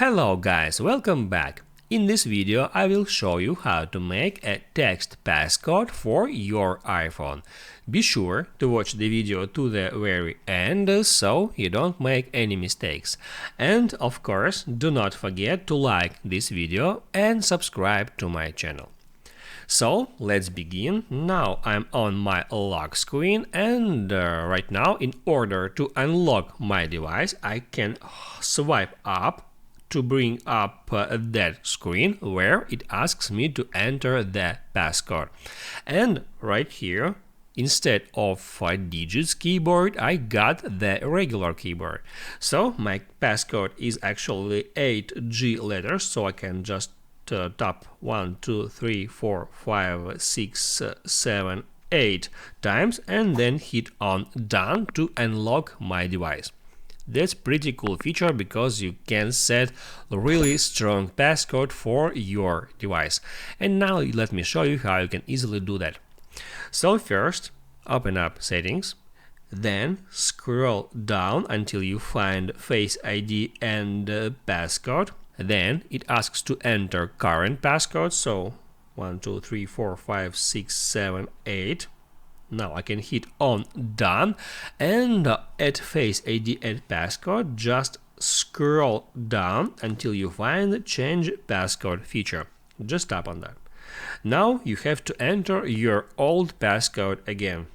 Hello guys, welcome back. In this video I will show you how to make a text passcode for your iPhone. Be sure to watch the video to the very end so you don't make any mistakes. And of course, do not forget to like this video and subscribe to my channel. So let's begin. Now I'm on my lock screen and right now in order to unlock my device I can swipe up to bring up that screen where it asks me to enter the passcode. And right here, instead of digits keyboard, I got the regular keyboard. So my passcode is actually 8G letters, so I can just tap 1, 2, 3, 4, 5, 6, 7, 8 times and then hit on done to unlock my device. That's pretty cool feature because you can set a really strong passcode for your device. And now let me show you how you can easily do that. So first, open up settings, then scroll down until you find Face ID and passcode. Then it asks to enter current passcode, so 1, 2, 3, 4, 5, 6, 7, 8. Now I can hit on done and at Face ID and passcode just scroll down until you find the change passcode feature. Just tap on that. Now you have to enter your old passcode again.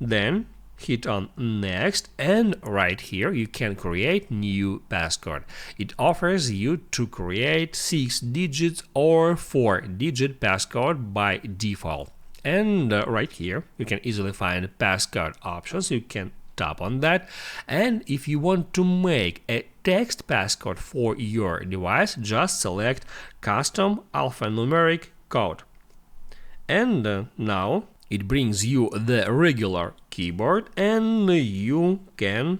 Then hit on next and right here you can create new passcode. It offers you to create 6 digits or 4-digit passcode by default. And right here you can easily find passcode options. You can tap on that, and if you want to make a text passcode for your device, just select custom alphanumeric code. And now it brings you the regular keyboard and you can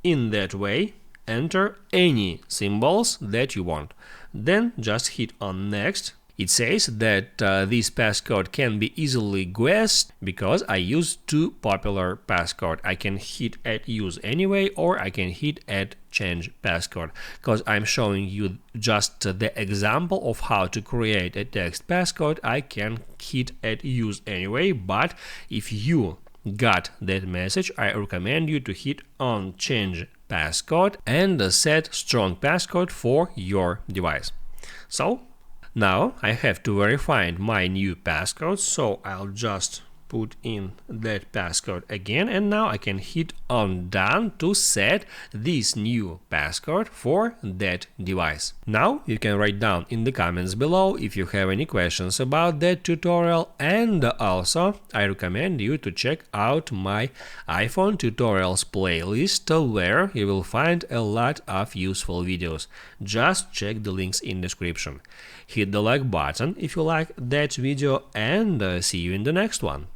in that way enter any symbols that you want. Then just hit on next. It says that this passcode can be easily guessed because I use two popular passcode. I can hit at use anyway or I can hit at change passcode, because I'm showing you just the example of how to create a text passcode. I can hit at use anyway, but if you got that message, I recommend you to hit on change passcode and set strong passcode for your device. So now I have to verify my new passcode, so I'll just put in that passcode again, and now I can hit on done to set this new passcode for that device. Now you can write down in the comments below if you have any questions about that tutorial, and also I recommend you to check out my iPhone tutorials playlist where you will find a lot of useful videos. Just check the links in description. Hit the like button if you like that video, and see you in the next one.